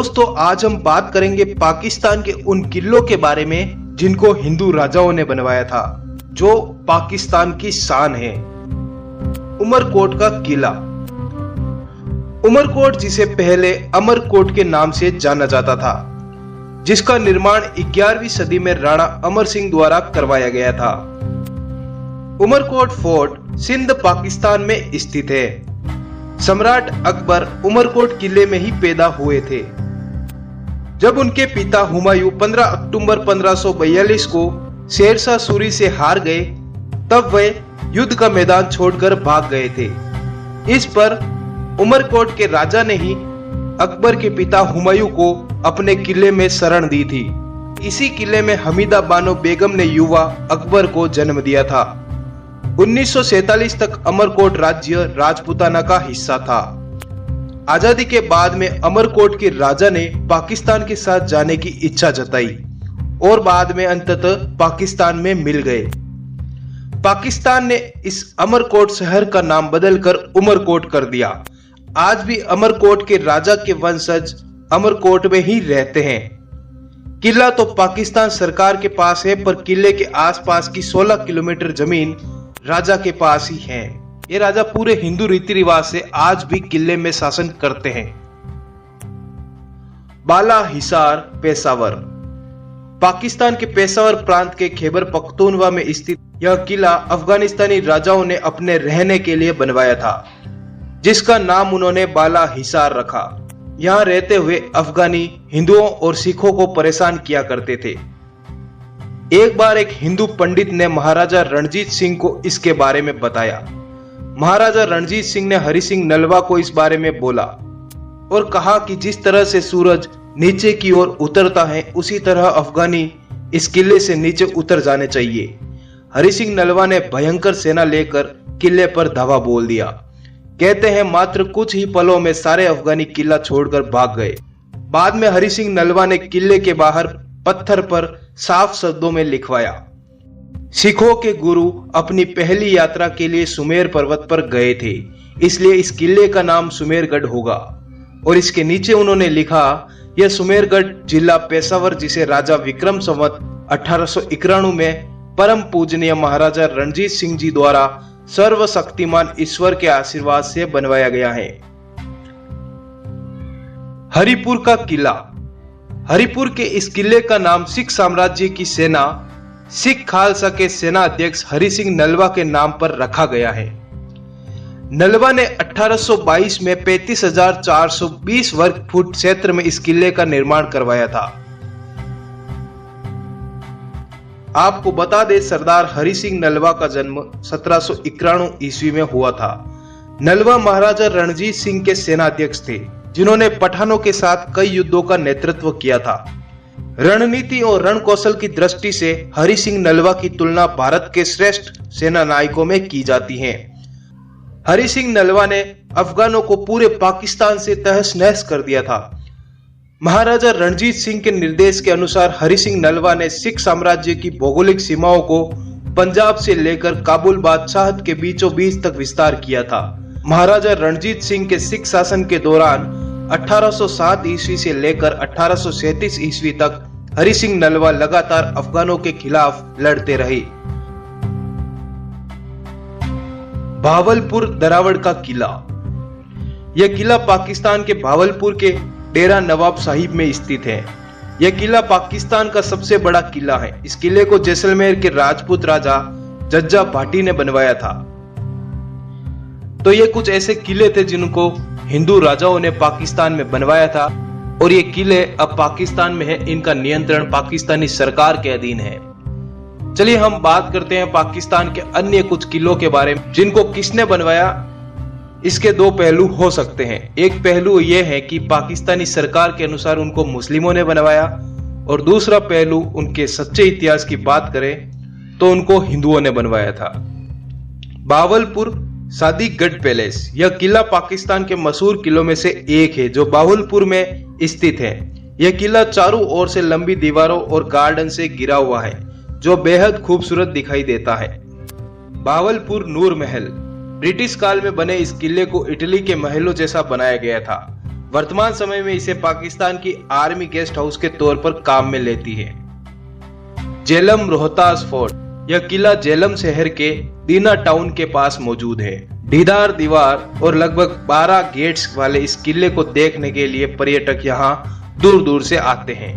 दोस्तों, आज हम बात करेंगे पाकिस्तान के उन किलों के बारे में जिनको हिंदू राजाओं ने बनवाया था, जो पाकिस्तान की शान है। उमरकोट का किला। उमरकोट, जिसे पहले अमरकोट के नाम से जाना जाता था, जिसका निर्माण 11वीं सदी में राणा अमर सिंह द्वारा करवाया गया था। उमरकोट फोर्ट सिंध पाकिस्तान में स्थित है। सम्राट अकबर उमरकोट किले में ही पैदा हुए थे। जब उनके पिता हुमायूं 15 अक्टूबर 1542 को शेरशाह सूरी से हार गए, तब वे युद्ध का मैदान छोड़कर भाग गए थे। इस पर उमरकोट के राजा ने ही अकबर के पिता हुमायूं को अपने किले में शरण दी थी। इसी किले में हमीदा बानो बेगम ने युवा अकबर को जन्म दिया था। 1947 तक अमरकोट राज्य राजपूताना का हिस्सा था। आजादी के बाद में अमरकोट के राजा ने पाकिस्तान के साथ जाने की इच्छा जताई और बाद में अंततः पाकिस्तान में मिल गए। पाकिस्तान ने इस अमरकोट शहर का नाम बदलकर उमरकोट कर दिया। आज भी अमरकोट के राजा के वंशज अमरकोट में ही रहते हैं। किला तो पाकिस्तान सरकार के पास है, पर किले के आसपास की 16 किलोमीटर जमीन राजा के पास ही है। ये राजा पूरे हिंदू रीति रिवाज से आज भी किले में शासन करते हैं। बाला हिसार पेशावर। पाकिस्तान के पेशावर प्रांत के खैबर पख्तूनवा में स्थित यह किला अफगानिस्तानी राजाओं ने अपने रहने के लिए बनवाया था, जिसका नाम उन्होंने बाला हिसार रखा। यहाँ रहते हुए अफगानी हिंदुओं और सिखों को परेशान किया करते थे। एक बार एक हिंदू पंडित ने महाराजा रणजीत सिंह को इसके बारे में बताया। महाराजा रणजीत सिंह ने हरि सिंह नलवा को इस बारे में बोला और कहा कि जिस तरह से सूरज नीचे की ओर उतरता है, उसी तरह अफगानी इस किले से नीचे उतर जाने चाहिए। हरि सिंह नलवा ने भयंकर सेना लेकर किले पर धावा बोल दिया। कहते हैं मात्र कुछ ही पलों में सारे अफगानी किला छोड़कर भाग गए। बाद में हरि सिंह नलवा ने किले के बाहर पत्थर पर साफ शब्दों में लिखवाया, सिखों के गुरु अपनी पहली यात्रा के लिए सुमेर पर्वत पर गए थे, इसलिए इस किले का नाम सुमेरगढ़ होगा। और इसके नीचे उन्होंने लिखा, यह सुमेरगढ़ जिला पेशावर, जिसे राजा विक्रम संवत 1891 में परम पूजनीय महाराजा रणजीत सिंह जी द्वारा सर्वशक्तिमान ईश्वर के आशीर्वाद से बनवाया गया है। हरिपुर का किला। हरिपुर के इस किले का नाम सिख साम्राज्य की सेना सिख खालसा के सेना अध्यक्ष हरि सिंह नलवा के नाम पर रखा गया है। नलवा ने 1822 में 35,420 वर्ग फुट क्षेत्र में इस किले का निर्माण करवाया था। आपको बता दें, सरदार हरि सिंह नलवा का जन्म 1791 ईस्वी में हुआ था। नलवा महाराजा रणजीत सिंह के सेनाध्यक्ष थे, जिन्होंने पठानों के साथ कई युद्धों का नेतृत्व किया था। रणनीति और रण कौशल की दृष्टि से हरि सिंह नलवा की तुलना भारत के श्रेष्ठ सेना नायकों में की जाती है। हरि सिंह नलवा ने अफगानों को पूरे पाकिस्तान से तहस नहस कर दिया था। महाराजा रणजीत सिंह के निर्देश के अनुसार हरि सिंह नलवा ने सिख साम्राज्य की भौगोलिक सीमाओं को पंजाब से लेकर काबुल बादशाहत के बीचों बीच तक विस्तार किया था। महाराजा रणजीत सिंह के सिख शासन के दौरान 1807 ईस्वी से लेकर 1837 ईस्वी तक हरि सिंह नलवा लगातार अफगानों के खिलाफ लड़ते रहे। भावलपुर दरावड़ का किला। यह किला पाकिस्तान के भावलपुर के डेरा नवाब साहिब में स्थित है। यह किला पाकिस्तान का सबसे बड़ा किला है। इस किले को जैसलमेर के राजपूत राजा जज्जा भाटी ने बनवाया था। तो ये कुछ ऐसे किले थे जिनको हिंदू राजाओं ने पाकिस्तान में बनवाया था, और ये किले अब पाकिस्तान में है। इनका नियंत्रण पाकिस्तानी सरकार के अधीन है। चलिए हम बात करते हैं पाकिस्तान के अन्य कुछ किलों के बारे में, जिनको किसने बनवाया। इसके दो पहलू हो सकते हैं। एक पहलू यह है कि पाकिस्तानी सरकार के अनुसार उनको मुस्लिमों ने बनवाया, और दूसरा पहलू उनके सच्चे इतिहास की बात करें तो उनको हिंदुओं ने बनवाया था। बावलपुर सादिकगढ़ पैलेस। यह किला पाकिस्तान के मशहूर किलों में से एक है, जो बावलपुर में स्थित है। यह किला चारों ओर से लंबी दीवारों और गार्डन से घिरा हुआ है, जो बेहद खूबसूरत दिखाई देता है। बावलपुर नूर महल। ब्रिटिश काल में बने इस किले को इटली के महलों जैसा बनाया गया था। वर्तमान समय में इसे पाकिस्तान की आर्मी गेस्ट हाउस के तौर पर काम में लेती है। झेलम रोहतास फोर्ट, यह किला झेलम शहर के दीना टाउन के पास मौजूद है। ढीदार दीवार और लगभग 12 गेट्स वाले इस किले को देखने के लिए पर्यटक यहाँ दूर दूर से आते हैं।